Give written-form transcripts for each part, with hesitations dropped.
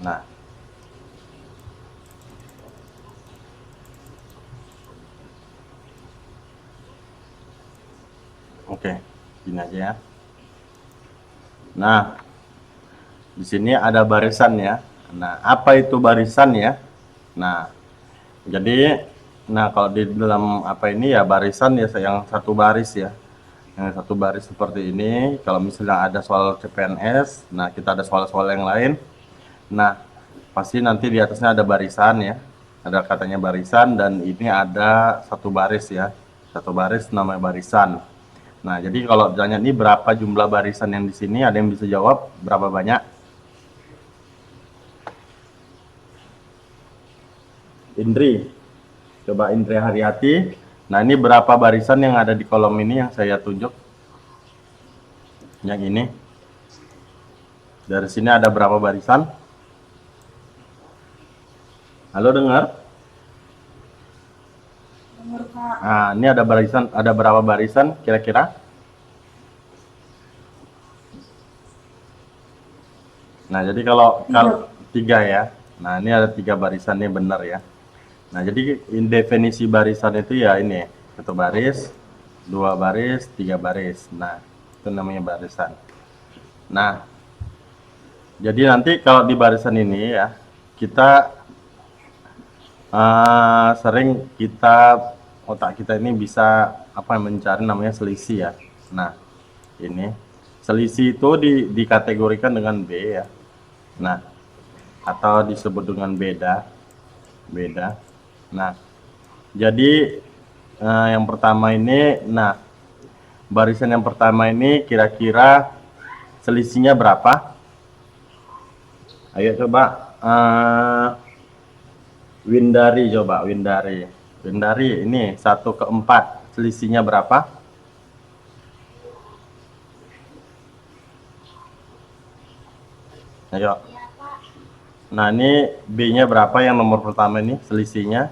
Nah, oke, gini aja ya. Nah, di sini ada barisan ya. Nah, apa itu barisan ya? Nah, jadi, kalau di dalam apa ini ya barisan ya yang satu baris ya. Yang satu baris seperti ini. Kalau misalnya ada soal CPNS, nah kita ada soal-soal yang lain. Nah, pasti nanti di atasnya ada barisan ya. Ada katanya barisan dan ini ada satu baris ya. Satu baris namanya barisan. Nah, jadi kalau ditanya ini berapa jumlah barisan yang di sini, ada yang bisa jawab berapa banyak? Indri, coba Indri Haryati. Nah, ini berapa barisan yang ada di kolom ini yang saya tunjuk? Yang ini. Dari sini ada berapa barisan? Halo, dengar? Nah, ini ada barisan, ada berapa barisan kira-kira? Nah, jadi kalau tiga ya. Nah, ini ada tiga barisan nih, benar ya. Nah, jadi definisi barisan itu ya ini, satu baris, dua baris, tiga baris. Nah, itu namanya barisan. Nah, jadi nanti kalau di barisan ini ya, kita sering otak kita ini bisa mencari namanya selisih ya. Nah, ini selisih itu dikategorikan dengan B ya. Nah, atau disebut dengan beda, beda. Nah, jadi yang pertama ini, barisan yang pertama ini kira-kira selisihnya berapa? Ayo coba Windari, coba Windari. Windari, ini 1/4 selisihnya berapa? Ayo. Nah, ini B-nya berapa yang nomor pertama ini selisihnya?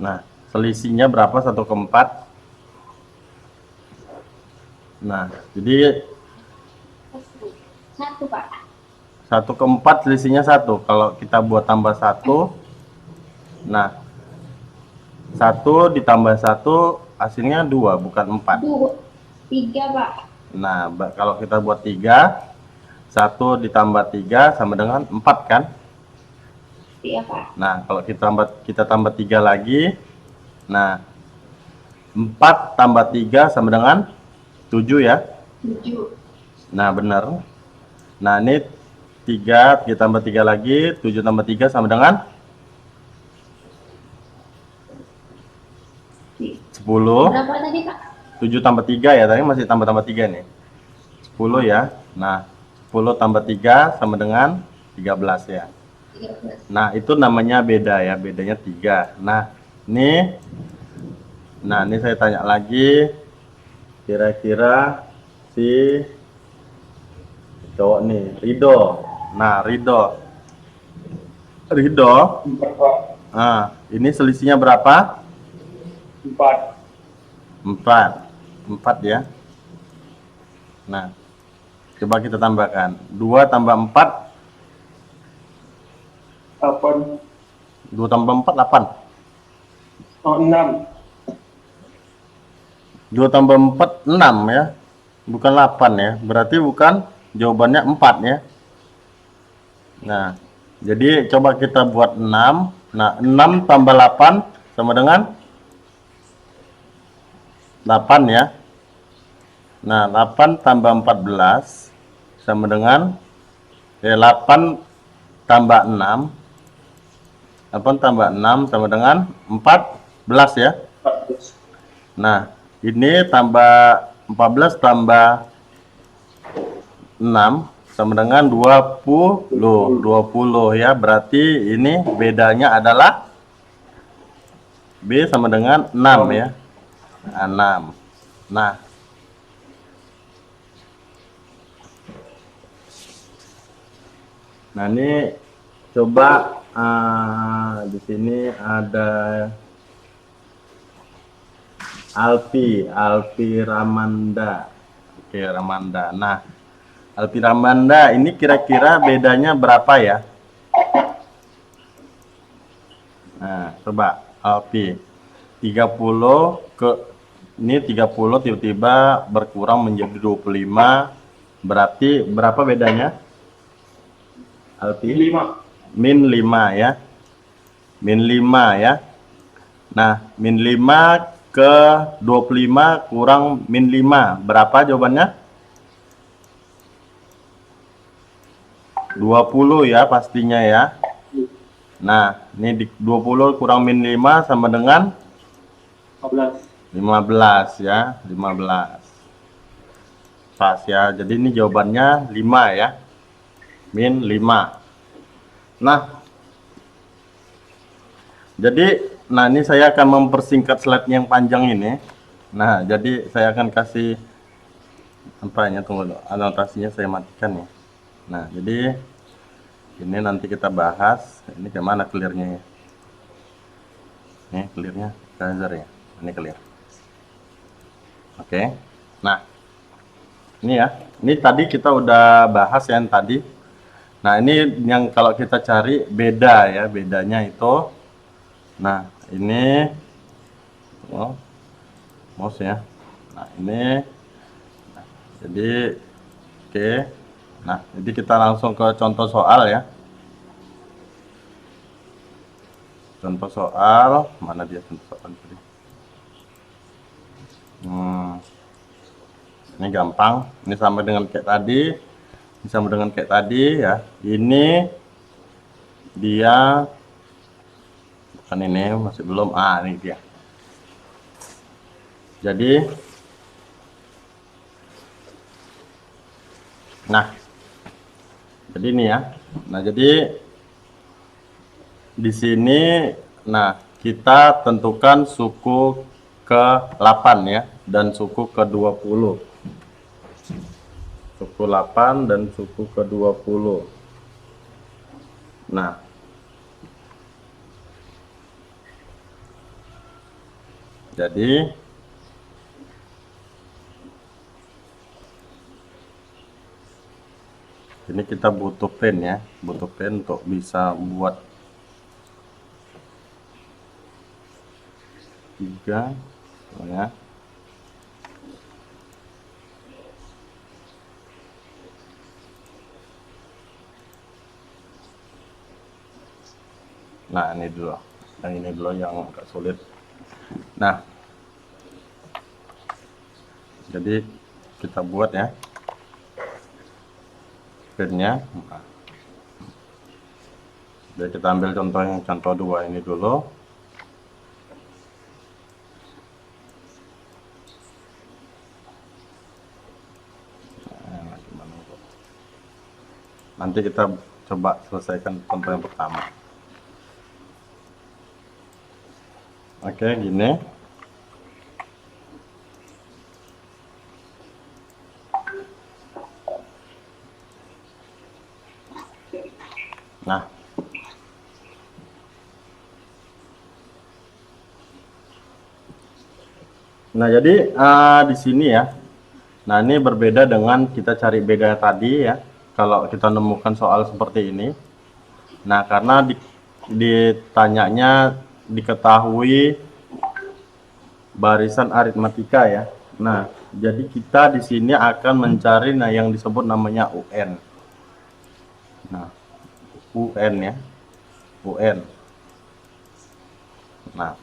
Nah, selisihnya berapa 1/4? Nah, jadi 1, Pak. 1/4 selisihnya 1. Kalau kita buat tambah 1, nah 1 ditambah 1 hasilnya 2, bukan 4. 3, Pak. Nah, kalau kita buat 3, 1 ditambah 3 sama dengan 4 kan? Iya, Pak. Nah, kalau kita tambah 3 lagi, nah 4 tambah 3 sama dengan 7 ya? 7. Nah, benar. Nah, ini 3, kita tambah 3 lagi, 7 tambah 3 sama dengan 10. Berapa tadi, Pak? 7 tambah 3 ya, tadi masih tambah-tambah 3 nih. 10 ya. Nah, 10 tambah 3 sama dengan 13 ya. 13. Nah, itu namanya beda ya, bedanya 3. Nah, ini saya tanya lagi, kira-kira si cowok nih, Rido. Nah, Rido. Ini selisihnya berapa? 4. 4 ya. Nah, coba kita tambahkan 2 tambah 4, 8. 2 tambah 4 8. Oh, 6. 2 tambah 4 6 ya, bukan 8 ya, berarti bukan, jawabannya 4 ya. Nah, jadi coba kita buat 6. Nah, 6 tambah 8 sama dengan 8 ya. Nah, 8 tambah 14 sama dengan 8 tambah 6. 8 tambah 6 sama dengan 14 ya. 14. Nah, ini tambah 14 tambah 6 sama dengan 20 ya. Berarti ini bedanya adalah B sama dengan 6 ya. 6. Nah, ini coba di sini ada Alpi Ramanda. Oke, Ramanda. Nah, Alpi Ramanda ini kira-kira bedanya berapa ya? Nah, coba Alpi 30 ke ini 30 tiba-tiba berkurang menjadi 25. Berarti berapa bedanya? Alpi? 5. Min 5 ya. Min 5 ya. Nah, min 5 ke 25 kurang min 5. Berapa jawabannya? 20 ya pastinya ya. Nah, ini di 20 kurang min 5 sama dengan 15. 15 ya, 15. Pas ya. Jadi ini jawabannya 5 ya. Min 5. Nah, jadi ini saya akan mempersingkat slide yang panjang ini. Nah, jadi saya akan kasih apanya, tunggu dulu, anotasinya saya matikan ya. Nah, jadi ini nanti kita bahas. Ini kemana clearnya ya? Ini clearnya Kaiser ya. Ini clear. Oke. Nah, ini ya. Ini tadi kita udah bahas yang tadi. Nah, ini yang kalau kita cari beda ya. Bedanya itu. Nah, ini mouse ya. Nah, ini. Nah, jadi oke. Nah, jadi kita langsung ke contoh soal ya. Contoh soal, mana dia contoh soal tadi? Ini gampang. Ini sama dengan kayak tadi. Ini sama dengan kayak tadi ya. Ini dia bukan ini, masih belum. Ini dia. Jadi jadi ini ya. Nah, jadi di sini kita tentukan suku ke-8 ya dan suku ke-20. Suku 8 dan suku ke-20. Nah, jadi ini kita butuh pen ya, butuh pen untuk bisa buat 3 ya. Nah, ini dulu. Yang ini dulu yang agak sulit. Nah, jadi kita buat ya pennya. Nah, jadi kita ambil contoh yang contoh 2 ini dulu. Nanti kita coba selesaikan contoh yang pertama. Oke, gini. Nah, jadi di sini ya. Nah, ini berbeda dengan kita cari beda tadi ya. Kalau kita menemukan soal seperti ini. Nah, karena ditanyanya diketahui barisan aritmatika ya. Nah, jadi kita di sini akan mencari yang disebut namanya UN. Nah, UN ya. UN. Nah,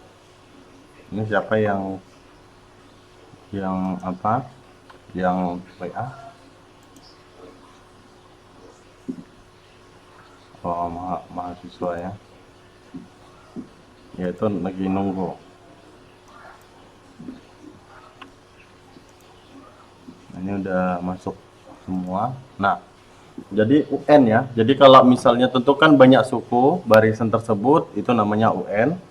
ini siapa yang apa? Yang WA? Oh, mahasiswa ya. Ya, itu lagi nunggu. Ini udah masuk semua. Nah, jadi UN ya. Jadi kalau misalnya tentukan banyak suku barisan tersebut, itu namanya UN.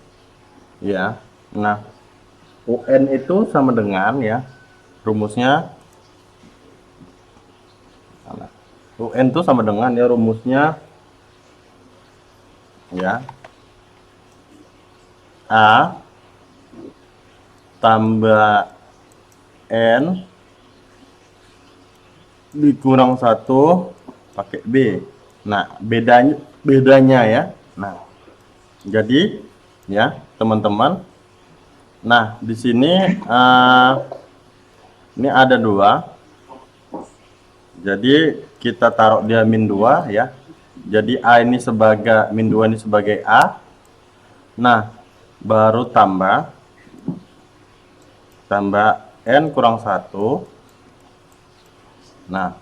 Ya. Nah, UN itu sama dengan ya, rumusnya. UN itu sama dengan ya rumusnya ya A tambah N dikurang 1 pakai B. Nah, bedanya ya. Nah, jadi ya, teman-teman. Nah, di sini ini ada 2. Jadi kita taruh dia min 2 ya. Jadi A ini sebagai min 2 ini sebagai A. Nah, baru tambah N kurang 1. Nah,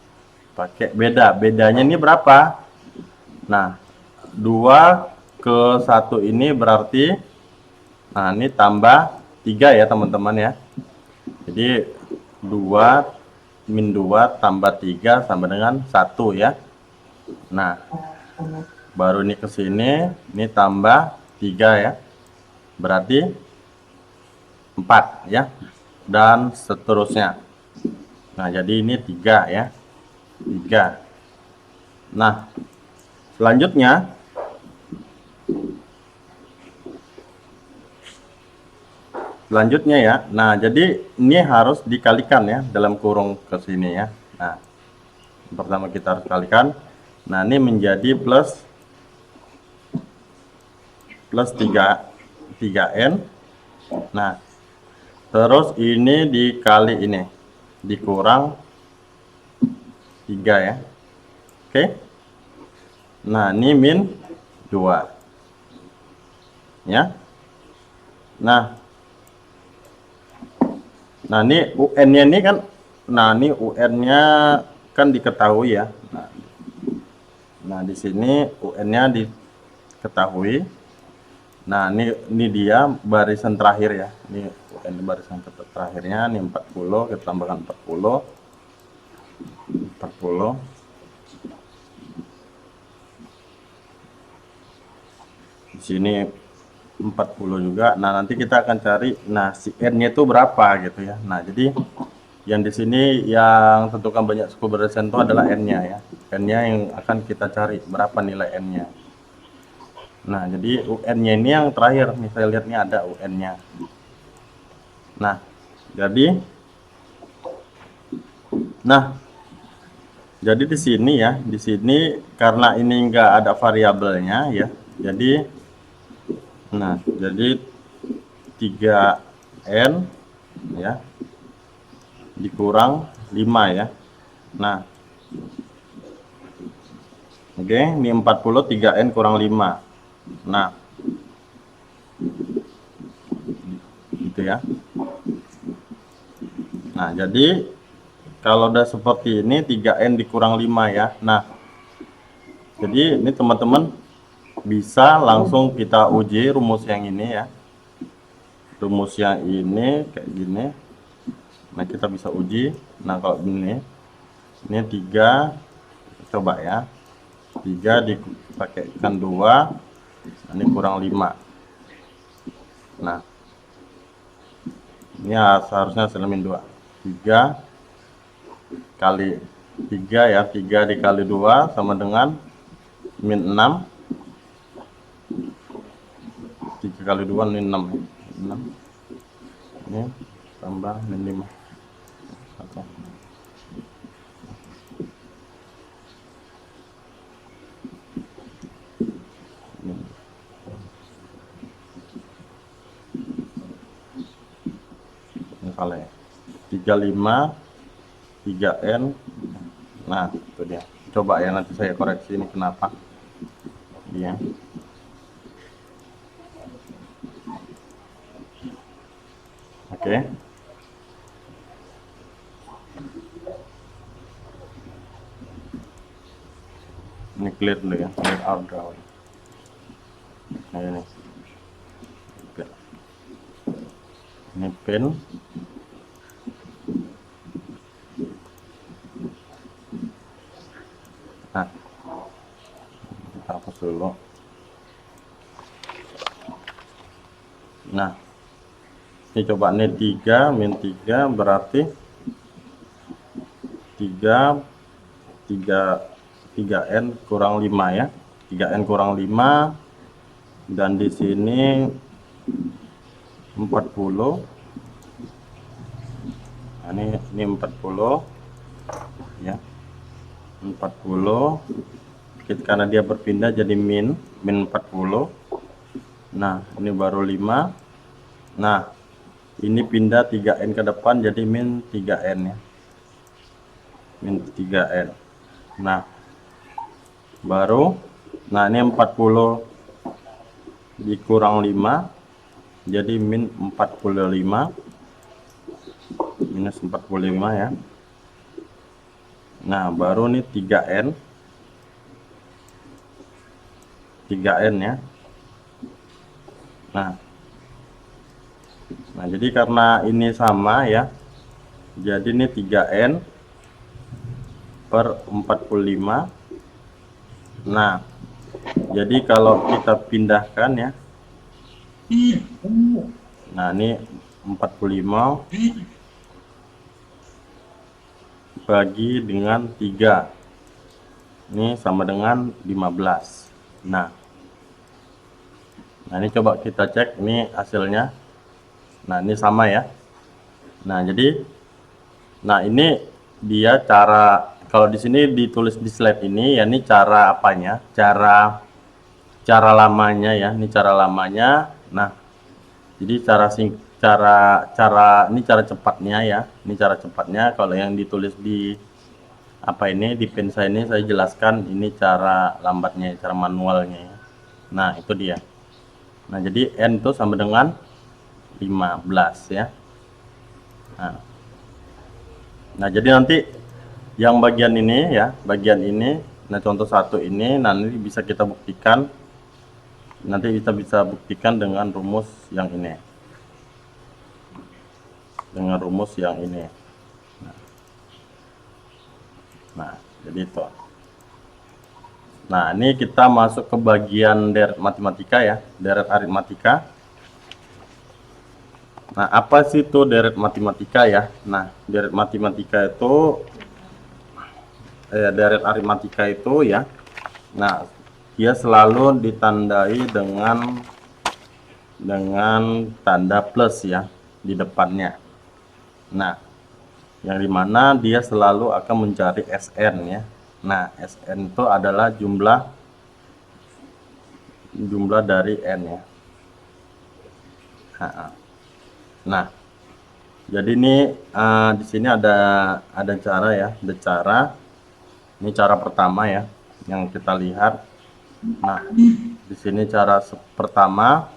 pakai bedanya ini berapa? Nah, 2 ke 1 ini berarti, nah ini tambah 3 ya teman-teman ya. Jadi 2 min 2 tambah 3 sama dengan 1 ya. Nah, baru ini ke sini, ini tambah 3 ya. Berarti 4 ya. Dan seterusnya. Nah, jadi ini 3 ya. 3. Nah, selanjutnya ya. Nah, jadi ini harus dikalikan ya dalam kurung ke sini ya. Nah, pertama kita harus kalikan. Nah, ini menjadi plus 3N. Nah, terus ini dikali ini dikurang 3 ya. Oke. Nah, ini min 2 ya. Nah, ini UN-nya ini kan, nah ini UN-nya kan diketahui ya. Nah, di sini UN-nya diketahui. Nah, ini dia barisan terakhir ya. Ini UN barisan terakhirnya, ini 40, kita tambahkan 40. Di sini 40 juga. Nah, nanti kita akan cari nah si N-nya itu berapa gitu ya. Nah, jadi yang di sini yang tentukan banyak suku barisan itu adalah N-nya ya. N-nya yang akan kita cari berapa nilai N-nya. Nah, jadi UN-nya ini yang terakhir nih, saya lihat nih ada UN-nya. Nah, jadi di sini ya, di sini karena ini enggak ada variabelnya ya. Jadi 3N ya dikurang 5 ya. Nah, oke, ini 40, 3N kurang 5. Nah, gitu ya. Nah, jadi kalau udah seperti ini 3N dikurang 5 ya. Nah, jadi ini teman-teman bisa langsung kita uji rumus yang ini ya. Rumus yang ini kayak gini. Nah, kita bisa uji. Nah, kalau ini 3, coba ya. 3 dipakaikan 2, ini kurang 5. Nah, ini seharusnya selemin 2. 3 kali 3 ya, 3 dikali 2 sama dengan min 6. 3 kali 2 ini 6. Ini tambah min 5. Oke. Ini salah ya. 35 3N. Nah, itu dia. Coba ya, nanti saya koreksi ini kenapa dia. Oke. Ini clear dulu ya, clear out drawing. Nah, ini. Oke. Ini pen. Nah, kita hapus dulu. Nah, ini coba nih 3 min 3 berarti 3N kurang 5 ya. 3N kurang 5, dan di sini 40 Nah, ini 40 ya. 40 karena dia berpindah jadi min 40. Nah, ini baru 5. Nah, ini pindah 3n ke depan jadi min 3n ya. Min 3n. Nah, baru ini 40 dikurang 5 jadi min 45 minus 45 ya. Nah, baru nih 3n ya. Nah, jadi karena ini sama ya, jadi ini 3n per 45. Nah, jadi kalau kita pindahkan ya, nah ini 45 bagi dengan 3, ini sama dengan 15. Nah, ini coba kita cek ini hasilnya. Nah, ini sama ya. Nah, jadi ini dia cara, kalau di sini ditulis di slide ini ya, ini cara apanya? Cara lamanya ya, ini cara lamanya. Nah, jadi ini cara cepatnya ya. Ini cara cepatnya. Kalau yang ditulis di di pen saya ini saya jelaskan ini cara lambatnya, cara manualnya ya. Nah, itu dia. Nah, jadi n itu sama dengan 15 ya. Nah, jadi nanti yang bagian ini ya, bagian ini, nah contoh 1 ini nanti bisa kita buktikan. Nanti kita bisa buktikan dengan rumus yang ini. Dengan rumus yang ini. Nah, jadi itu. Nah, ini kita masuk ke bagian deret matematika ya, deret aritmatika. Nah, apa sih itu deret matematika ya? Nah, deret matematika itu deret aritmatika itu ya. Nah, dia selalu ditandai dengan tanda plus ya di depannya. Nah, yang dimana dia selalu akan mencari Sn ya. Nah, Sn itu adalah jumlah dari n ya. Nah, jadi ini di sini ada cara ya, ada cara. Ini cara pertama ya yang kita lihat. Nah, di sini cara pertama.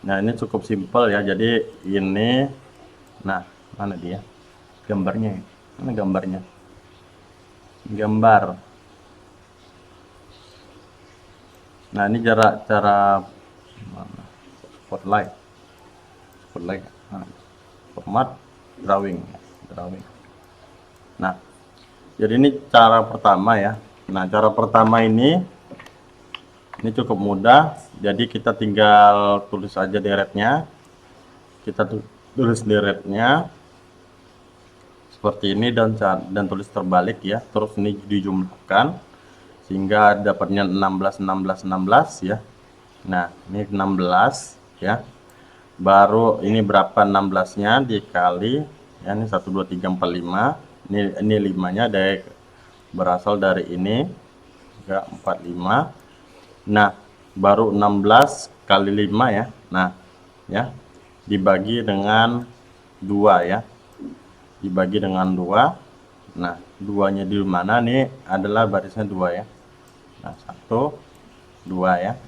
Nah, ini cukup simpel ya. Jadi ini, nah mana dia gambarnya? Mana gambarnya? Gambar. Nah, ini cara mana? Spotlight. Format drawing. Nah, jadi ini cara pertama ya. Nah, cara pertama ini cukup mudah. Jadi kita tinggal tulis aja deretnya. Kita tulis deretnya seperti ini dan tulis terbalik ya. Terus ini dijumlahkan sehingga dapatnya 16 ya. Nah, ini 16 ya. Baru ini berapa 16-nya dikali ya, ini 1 2 3 4 5. Ini 5-nya berasal dari ini 3 4 5. Nah, baru 16 kali 5 ya. Nah, ya dibagi dengan 2 ya. Dibagi dengan 2. Nah, 2-nya di mana nih? Adalah barisnya 2 ya. Nah, 1 2 ya.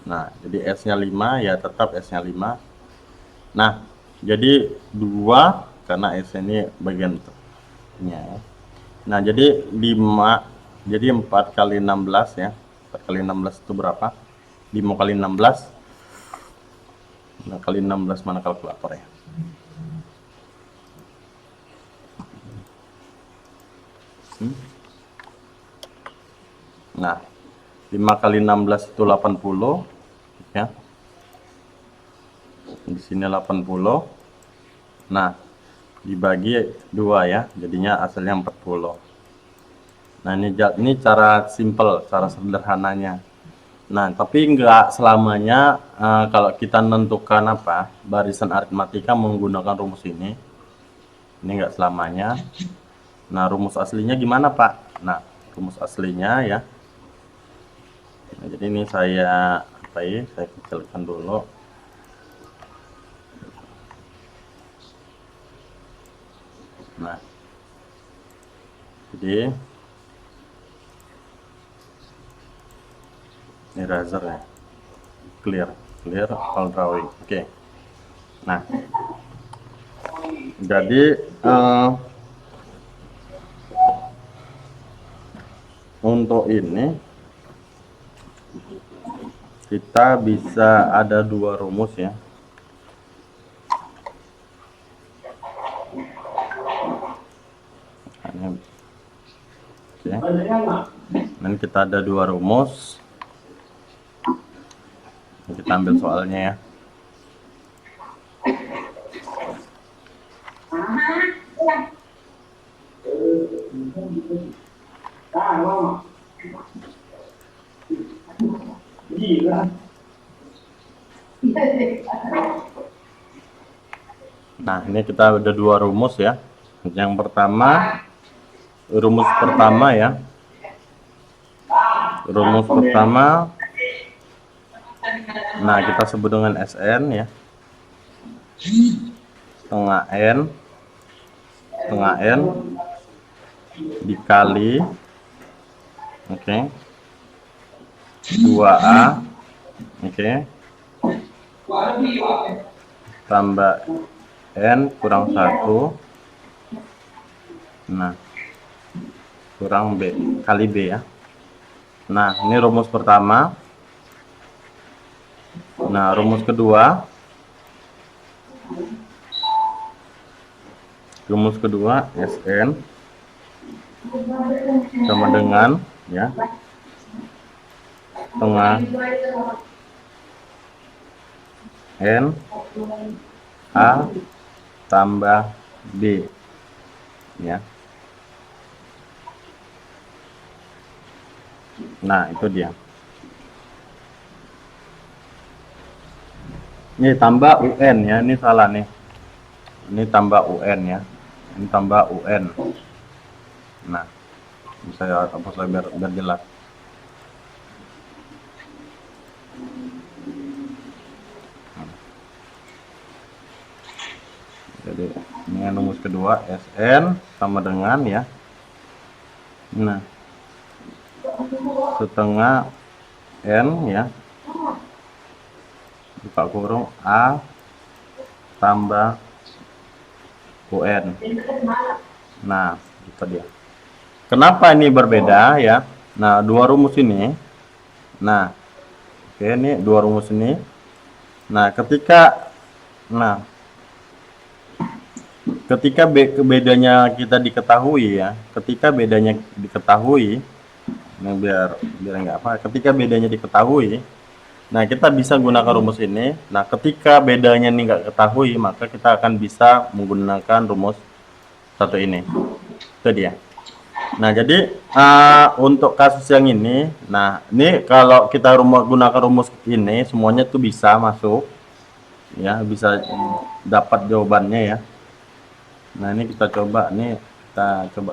Nah, jadi S-nya 5 ya, tetap S-nya 5. Nah, jadi 2 karena S ini bagian ya. Nah, jadi 5, jadi 4 kali 16 ya. 4 kali 16 itu berapa? 5 kali 16. Nah, kali 16 mana kalkulator ya? Nah, 5 kali 16 itu 80 ya. Di sini 80. Nah, dibagi 2 ya, jadinya hasilnya 40. Nah, ini cara simple, cara sederhananya. Nah, tapi enggak selamanya kalau kita menentukan barisan aritmatika menggunakan rumus ini. Ini enggak selamanya. Nah, rumus aslinya gimana, Pak? Nah, rumus aslinya ya. Nah, jadi ini saya saya kecilkan dulu. Nah, jadi ini razor ya. Clear all drawing. Oke. Nah, jadi untuk ini kita bisa ada dua rumus ya. Oke. Dan kita ada dua rumus. Kita ambil soalnya ya. Nah, ini kita ada dua rumus ya. Yang pertama, rumus pertama ya. Rumus pertama, nah kita sebut dengan SN ya. Setengah N dikali, oke, 2A, oke, tambah N kurang 1, nah kurang B kali B ya. Nah, ini rumus pertama. Nah, rumus kedua SN sama dengan ya setengah N A tambah B ya. Nah, itu dia. Ini tambah UN ya, ini salah nih. Ini tambah UN ya. Ini tambah UN. Nah, saya hapus biar jelas. Jadi ini rumus kedua SN sama dengan ya. Nah, setengah N ya, buka kurung A tambah UN. Nah, itu dia. Kenapa ini berbeda ya? Nah, dua rumus ini. Nah, oke, ini dua rumus ini. Nah, ketika bedanya kita diketahui ya, ketika bedanya diketahui, nah biar nggak apa, ketika bedanya diketahui, nah kita bisa gunakan rumus ini. Nah, ketika bedanya ini nggak ketahui, maka kita akan bisa menggunakan rumus satu ini. Itu dia. Nah, jadi untuk kasus yang ini, nah ini kalau kita gunakan rumus ini, semuanya tuh bisa masuk ya, bisa dapat jawabannya ya. Nah, ini kita coba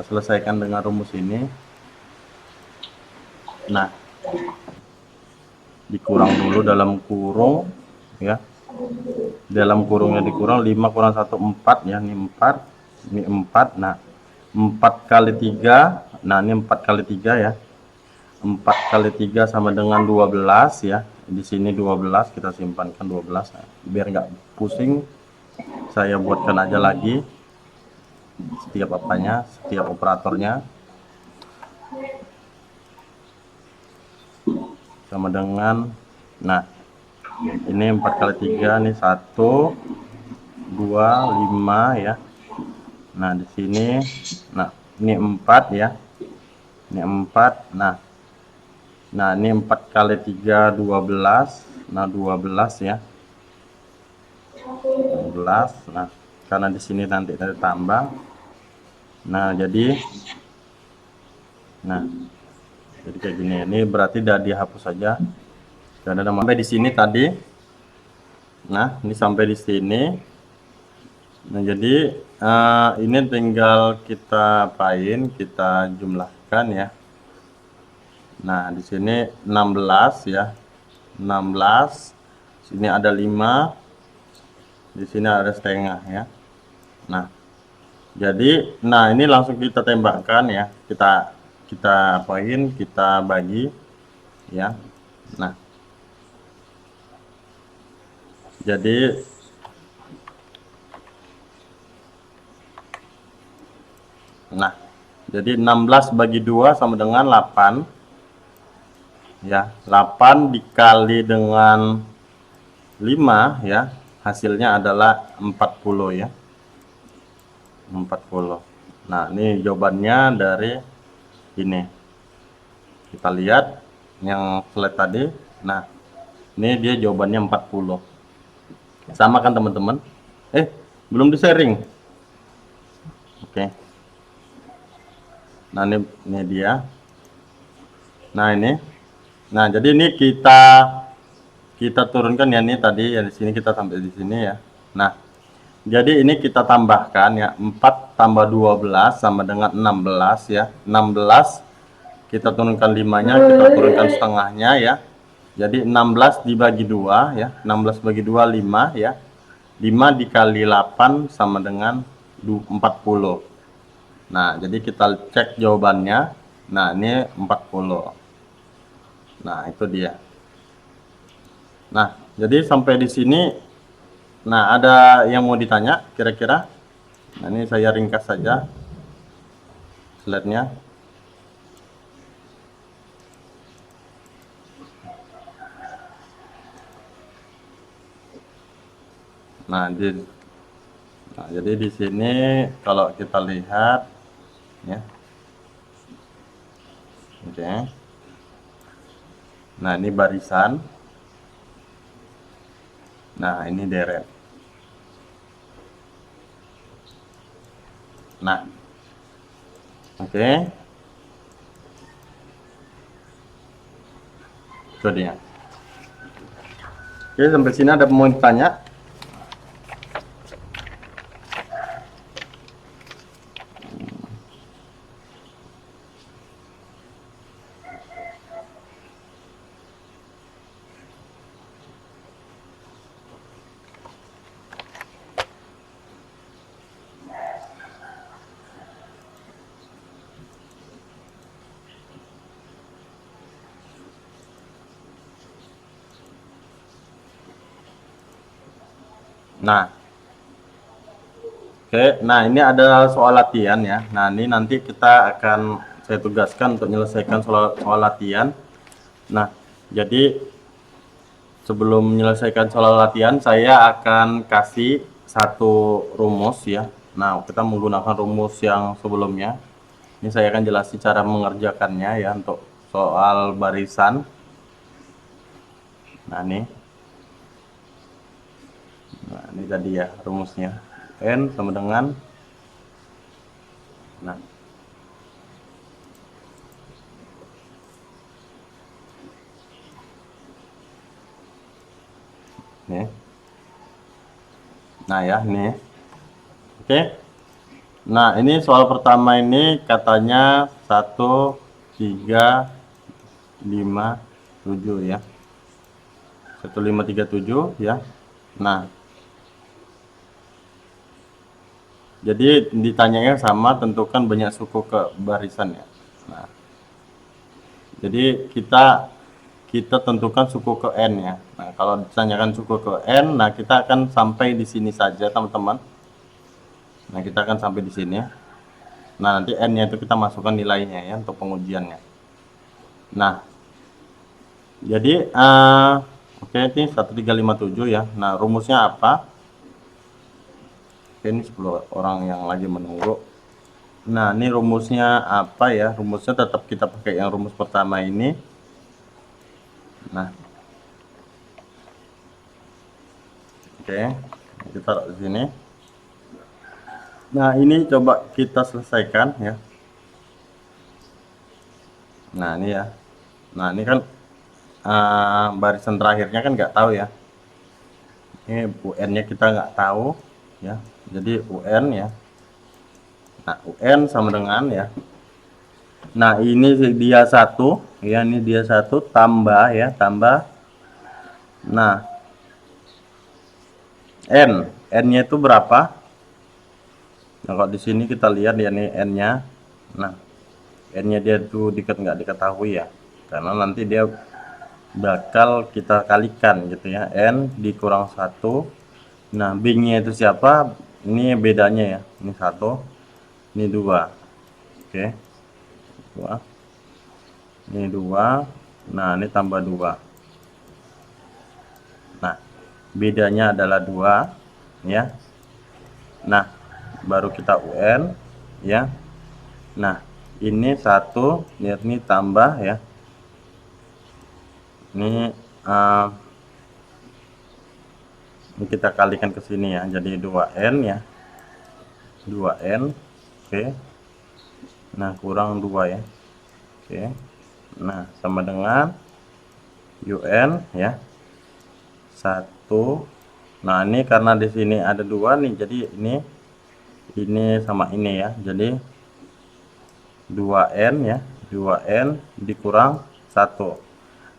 selesaikan dengan rumus ini. Nah, dikurang dulu dalam kurung ya. Dalam kurungnya dikurang 5 kurang 1 4 ya, ini 4. Ini 4. Nah, 4 kali 3. Nah, ini 4 kali 3 ya. 4 kali 3 sama dengan 12 ya. Di sini 12, kita simpankan 12. Nah, biar nggak pusing, saya buatkan aja lagi setiap setiap operatornya. Sama dengan, nah ini 4 kali 3, ini 1 2 5 ya. Nah, di sini, nah ini 4 ya, ini 4. Nah ini 4 kali 3 12. Nah, 12 ya, 12. Nah, karena di sini nanti ada tambah. Nah, jadi kayak gini. Ini berarti udah dihapus saja. Dan ada sampai di sini tadi. Nah, ini sampai di sini. Nah, jadi ini tinggal kita apain, kita jumlahkan ya. Nah, di sini 16 ya. 16. Sini ada 5. Di sini ada setengah ya. Nah, jadi ini langsung kita tembakkan ya. Kita apain, kita bagi ya. Nah, jadi Nah, jadi 16 bagi 2 sama dengan 8. Ya, 8 dikali dengan 5 ya, hasilnya adalah 40 ya. 40. Nah, ini jawabannya dari ini. Kita lihat yang slide tadi. Nah, ini dia jawabannya 40. Sama kan teman-teman? Belum di-sharing. Oke. Nah, ini dia. Nah, ini. Nah, jadi ini kita turunkan ya, ini tadi ya, di sini kita sampai di sini ya. Nah, jadi ini kita tambahkan ya, 4 tambah 12 sama dengan 16 ya. 16 kita turunkan 5-nya, kita turunkan setengahnya ya. Jadi 16 dibagi 2 ya. 16 bagi 2 5 ya. 5 dikali 8 sama dengan 40. Nah, jadi kita cek jawabannya. Nah, ini 40. Nah, itu dia. Nah, jadi sampai di sini. Nah, ada yang mau ditanya kira-kira? Nah, ini saya ringkas saja slide-nya. Nah, jadi di sini kalau kita lihat ya. Oke. Nah, ini barisan. Nah, ini deret. Nah, oke. Itu dia. Oke, sampai sini ada mau ditanya? Nah, oke. Nah, ini ada soal latihan ya. Nah, ini nanti saya tugaskan untuk menyelesaikan soal latihan. Nah, jadi sebelum menyelesaikan soal latihan, saya akan kasih satu rumus ya. Nah, kita menggunakan rumus yang sebelumnya. Ini saya akan jelasin cara mengerjakannya ya untuk soal barisan. Nah, ini tadi ya rumusnya. N sama dengan nih. Nah ya, nih. Oke. Nah, ini soal pertama ini katanya 1, 3, 5, 7 ya. 1, 5, 3, 7 ya. Nah, jadi ditanyanya sama, tentukan banyak suku ke barisan ya. Nah, jadi kita tentukan suku ke N ya. Nah, kalau ditanyakan suku ke N, nah kita akan sampai di sini saja teman-teman. Nah, kita akan sampai di sini. Nah, nanti N-nya itu kita masukkan nilainya ya untuk pengujiannya. Nah, jadi oke, ini 1357 ya. Nah, rumusnya apa? Oke, ini 10 orang yang lagi menunggu. Nah, ini rumusnya apa ya? Rumusnya tetap kita pakai yang rumus pertama ini. Nah, oke, kita taruh di sini. Nah, ini coba kita selesaikan ya. Nah, ini ya. Nah, ini kan barisan terakhirnya kan nggak tahu ya. Ini UN-nya kita nggak tahu. ya. Jadi UN ya. Nah, UN sama dengan ya. Nah, ini dia satu ya, ini dia satu tambah ya, tambah. Nah, N-nya itu berapa? Nah, kalau di sini kita lihat ya nih N-nya. Nah, N-nya dia tuh nggak diketahui ya. Karena nanti dia bakal kita kalikan gitu ya. N dikurang 1. Nah, B-nya itu siapa? Ini bedanya ya. Ini 1, ini 2. Oke. 2. Ini 2. Nah, ini tambah 2. Nah, bedanya adalah 2 ya. Nah, baru kita UN ya. Nah, ini 1, lihat ini tambah ya. Ini ini kita kalikan ke sini ya. Jadi 2N ya. 2N. Oke. Nah, kurang 2 ya. Oke. Nah, sama dengan UN ya. 1. Nah, ini karena di sini ada 2 nih, jadi ini sama ini ya. Jadi 2N ya. 2N dikurang 1.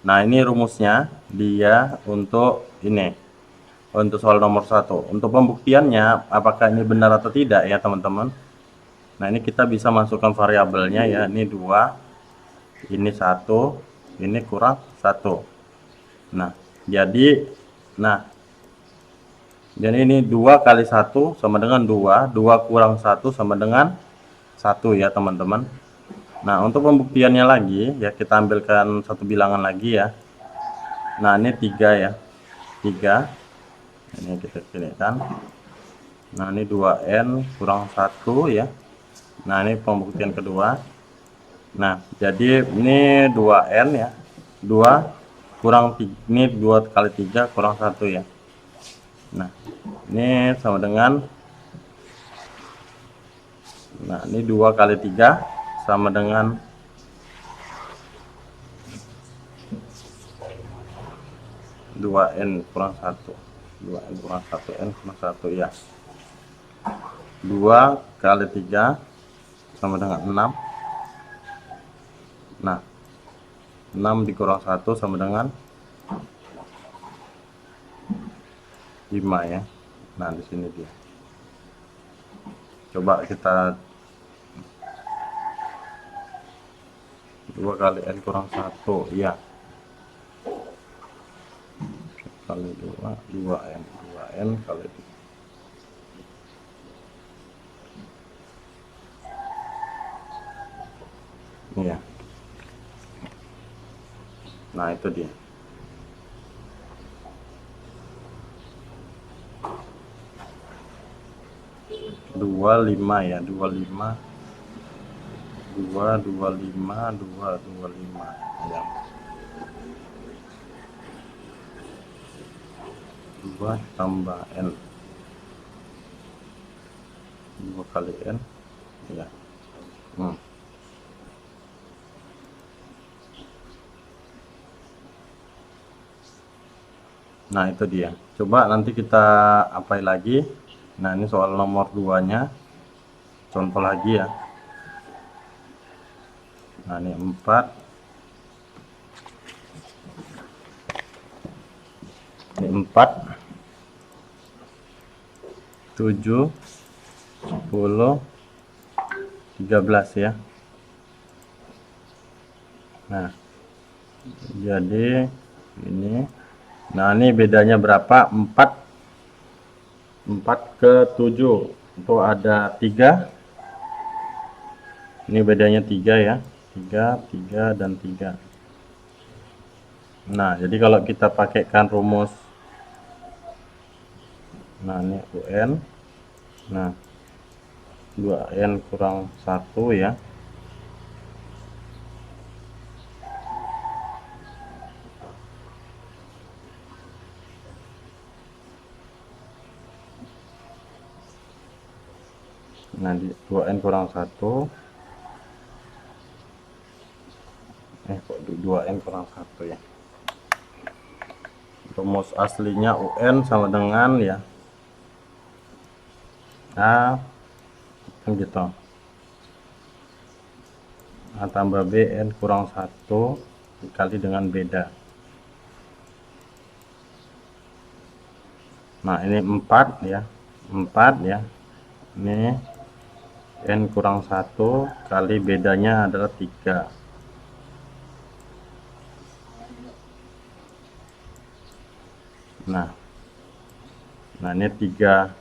Nah, ini rumusnya dia untuk ini. Untuk soal nomor 1. Untuk pembuktiannya apakah ini benar atau tidak ya, teman-teman. Nah, ini kita bisa masukkan variabelnya ya. Ini 2, ini 1, ini kurang 1. Nah, jadi ini 2 kali 1 sama dengan 2, 2 kurang 1 sama dengan 1 ya, teman-teman. Nah, untuk pembuktiannya lagi ya, kita ambilkan satu bilangan lagi ya. Nah, ini 3 ya. 3. Ini kita pilihkan. Nah, ini 2N kurang 1 ya. Nah, ini pembuktian kedua. Nah, jadi ini 2N ya. 2 kurang 3, ini 2 kali 3 kurang 1 ya. Nah, ini sama dengan, nah ini 2 kali 3 sama dengan 2N kurang 1. 2N kurang 1, N kurang 1 ya. 2 kali 3 sama dengan 6. Nah, 6 dikurang 1 sama dengan 5 ya. Nah, di sini dia. Coba kita 2 kali N kurang 1 ya. Kali 2, 2N. 2N kali 2. Iya. Nah, itu dia. Dua 5 ya, 25. 225 225 ya. 2 tambah N. 2 kali N ya. Nah, itu dia. Coba nanti kita apply lagi. Nah, ini soal nomor 2-nya. Contoh lagi ya. Nah, ini 4. Ini 4. 7, 10, 13 ya. Nah, jadi ini. Nah, ini bedanya berapa? 4 ke 7 itu ada 3. Ini bedanya 3 ya. 3 dan 3. Nah, jadi kalau kita pakaikan rumus, nah ini UN. Nah, 2N kurang 1 ya. Nah, di 2N kurang 1. Kok 2N kurang 1 ya. Rumus aslinya UN sama dengan ya A kan gitu. A tambah B N kurang 1 dikali dengan beda. Nah ini 4 ya, 4 ya, ini N kurang 1 kali bedanya adalah 3. Nah ini 3,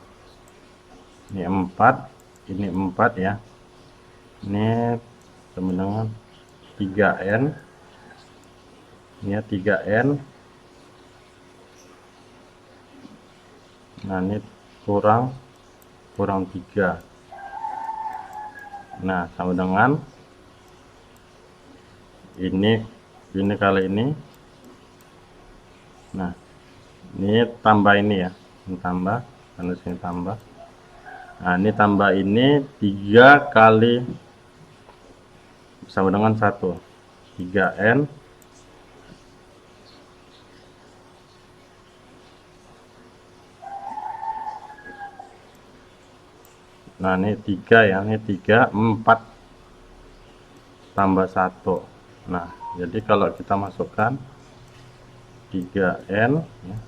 ini 4, ini 4 ya, ini sama dengan 3N, ini ya 3N. Nah ini kurang 3. Nah sama dengan ini kali ini. Nah ini tambah ini ya, ini tambah, karena sini tambah. Nah ini tambah ini 3 kali sama dengan 1, 3N. Nah ini 3 ya, ini 3, 4 tambah 1. Nah jadi kalau kita masukkan 3N ya,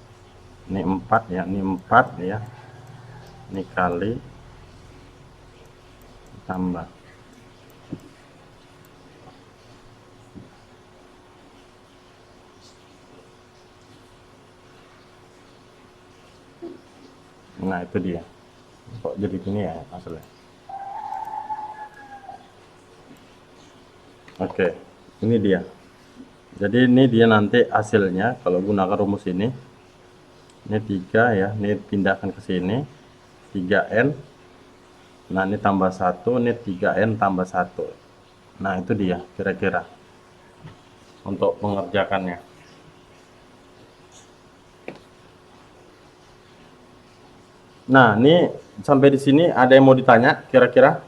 ini 4 ya, ini 4 ya, ini kali tambah. Nah itu dia, kok jadi gini ya masalah. Oke, ini dia. Jadi ini dia nanti hasilnya kalau gunakan rumus ini 3 ya, ini pindahkan ke sini 3N. Nah ini tambah 1, ini 3N tambah 1. Nah itu dia kira-kira untuk mengerjakannya. Nah ini sampai di sini ada yang mau ditanya kira-kira?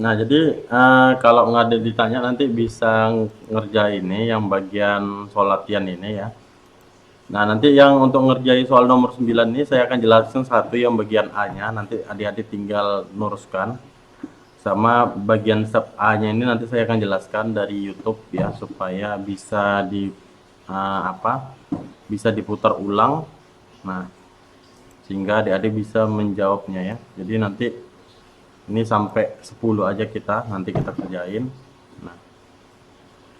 Nah jadi kalau nggak ada ditanya nanti bisa ngerjain ini yang bagian soal latihan ini ya. Nah nanti yang untuk ngerjain soal nomor 9 ini saya akan jelaskan satu yang bagian A nya, nanti adik-adik tinggal luruskan. Sama bagian sub A nya ini nanti saya akan jelaskan dari YouTube ya, supaya bisa bisa diputar ulang. Nah sehingga adik-adik bisa menjawabnya ya. Jadi nanti ini sampai 10 aja nanti kita kerjain. Nah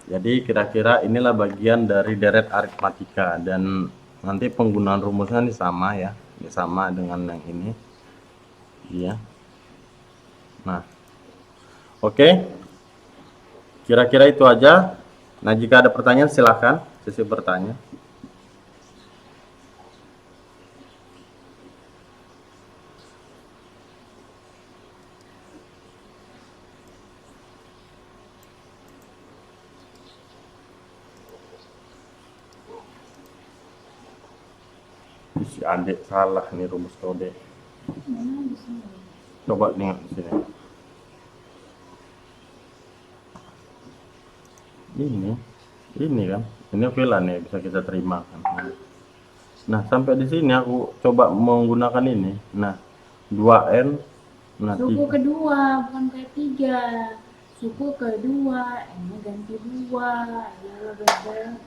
jadi kira-kira inilah bagian dari deret aritmatika, dan nanti penggunaan rumusnya ini sama ya, ini sama dengan yang ini ya. Nah oke, kira-kira itu aja. Nah jika ada pertanyaan silahkan sesi bertanya. Si adik salah nih rumus kode. Coba lihat di sini. Ini kan, ini oke lah nih, bisa kita terima kan. Nah sampai di sini aku coba menggunakan ini. Nah 2N. Nah Suku kedua bukan kayak 3. Suku kedua ini ganti 2. Ya beda.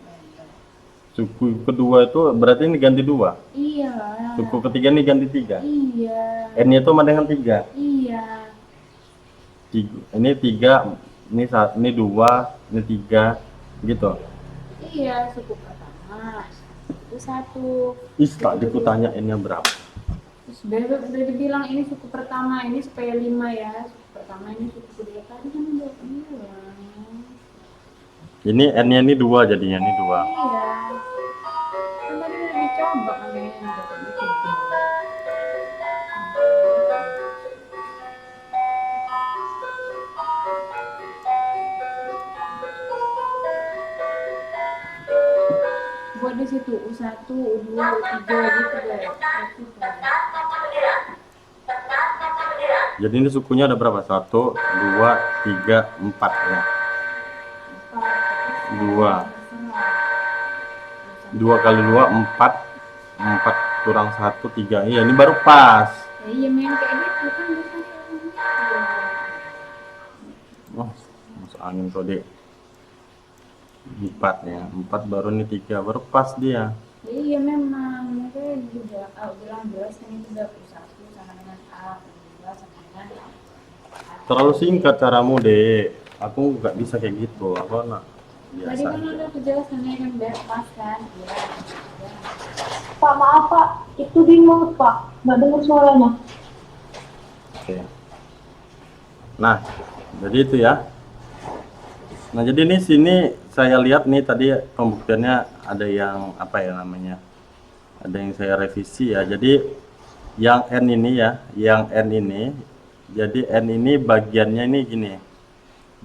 suku kedua itu berarti ini ganti 2. Iya. Suku ketiga ini ganti 3. Iya. N itu sama dengan 3. Iya. Ini 3, ini 2, ini 3 gitu. Iya, suku pertama itu 1. Tadi ku tanya N-nya berapa. Terus udah dibilang ini suku pertama, ini supaya 5 ya. Suku pertama ini suku kedua tadi kan udah bilang. Ini N-nya ini 2 jadinya, ini 2. Iya. Kan tadi udah dicoba kan yang dapatnya 3. Buat di situ U1, U2, U3 gitu deh. Jadi ini sukunya ada berapa? 1, 2, 3, 4 ya. 2 kali 2 4, 4 kurang 1 3. Iya, ini baru pas. Ya, iya memang kayak gitu kan biasanya orang gitu. Oh, masuk angin kok, Dek. 4 ya. 4 baru ini 3, baru pas dia. Iya memang mereka juga bilang jelas kan itu 21 sama dengan A, 22 sama dengan A. Terlalu singkat caramu, Dek. Aku nggak bisa kayak gitu. Aku nak Tadi biasa kan aja. udah penjelasannya kan biar pas kan. Iya. Pak, maaf Pak, itu di mute Pak, nggak dengar suaranya. Oke. Nah, jadi itu ya. Nah, jadi ini sini saya lihat nih tadi pembuktiannya ada yang apa ya namanya? Ada yang saya revisi ya. Jadi yang N ini ya, yang N ini, jadi N ini bagiannya ini gini.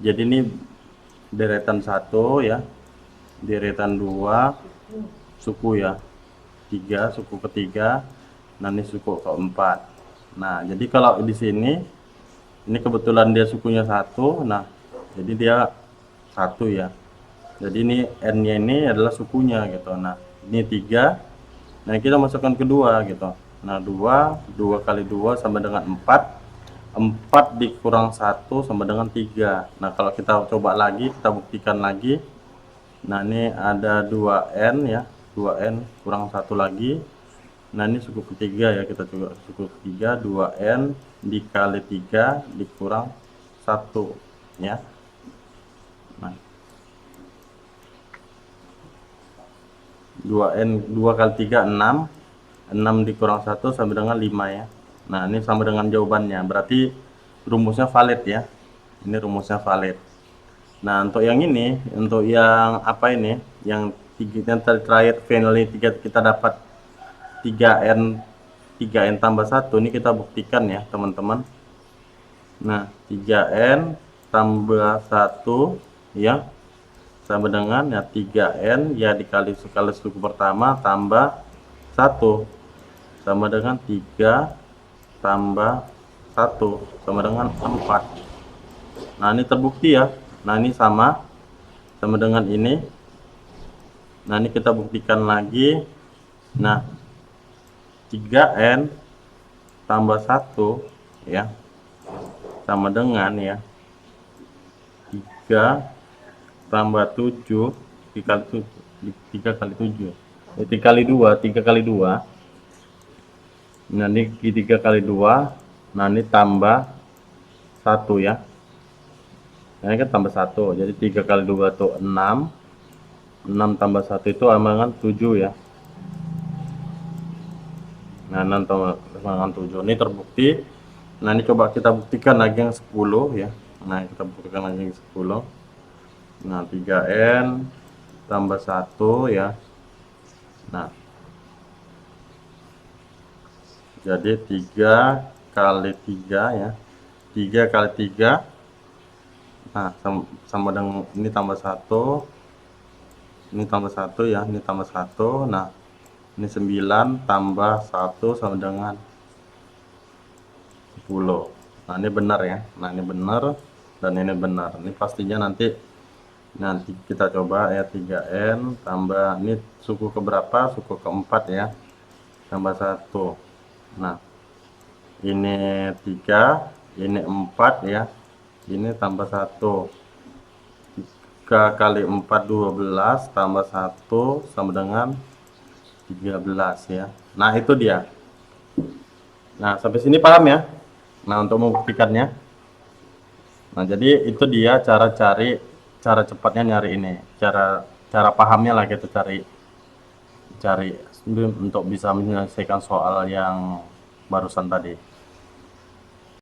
Jadi ini deretan 1 ya, deretan 2, suku ya, 3, suku ketiga, nah ini suku keempat. Nah, jadi kalau di sini, ini kebetulan dia sukunya 1, nah jadi dia 1 ya. Jadi ini N-nya ini adalah sukunya gitu. Nah, ini 3. Nah, kita masukkan kedua gitu. Nah, 2 kali 2 sama dengan 4. 4 dikurang 1 sama dengan 3. Nah, kalau kita coba lagi, kita buktikan lagi. Nah, ini ada 2N ya. 2N kurang 1 lagi. Nah, ini suku ketiga ya. Kita coba suku ketiga, 2N dikali 3 dikurang 1 ya. Nah, 2 kali 3 6. 6 dikurang 1 sama dengan 5 ya. Nah, ini sama dengan jawabannya. Berarti rumusnya valid ya. Ini rumusnya valid. Nah, untuk yang ini, untuk yang apa ini, yang terakhir final ini kita dapat 3N tambah 1, ini kita buktikan ya, teman-teman. Nah, 3N tambah 1 ya sama dengan ya 3N ya dikali skala suku pertama tambah 1 sama dengan 3 tambah 1 sama dengan 4. Nah, ini terbukti ya. Nah, ini sama dengan ini. Nah, ini kita buktikan lagi. Nah, 3N tambah 1 ya sama dengan ya 3 tambah 7 dikali 3 kali 7 3 kali 2 3 kali 2. Nah, ini 3 kali 2. Nah, ini tambah 1 ya. Nah, ini kan tambah 1. Jadi 3 kali 2 itu 6. 6 tambah 1 itu sama dengan 7 ya. Nah, 6 tambah dengan 7. Ini terbukti. Nah, ini coba kita buktikan lagi yang 10 ya. Nah, kita buktikan lagi yang 10. Nah, 3N tambah 1 ya. Nah, jadi 3 kali 3 ya. 3 kali 3. Nah, sama dengan ini tambah 1. Ini tambah 1 ya, ini tambah 1. Nah, ini 9 tambah 1 sama dengan 10. Nah, ini benar ya. Nah, ini benar dan ini benar. Ini pastinya nanti kita coba ya 3N tambah ini suku keberapa? Suku keempat ya. Tambah 1. Nah, ini 3, ini 4 ya. Ini tambah 1. 3 kali 4 12 tambah 1 sama dengan 13 ya. Nah, itu dia. Nah, sampai sini paham ya? Nah, untuk membuktikannya. Nah, jadi itu dia cara cepatnya nyari ini. Cara pahamnya lah kita cari untuk bisa menyelesaikan soal yang barusan tadi.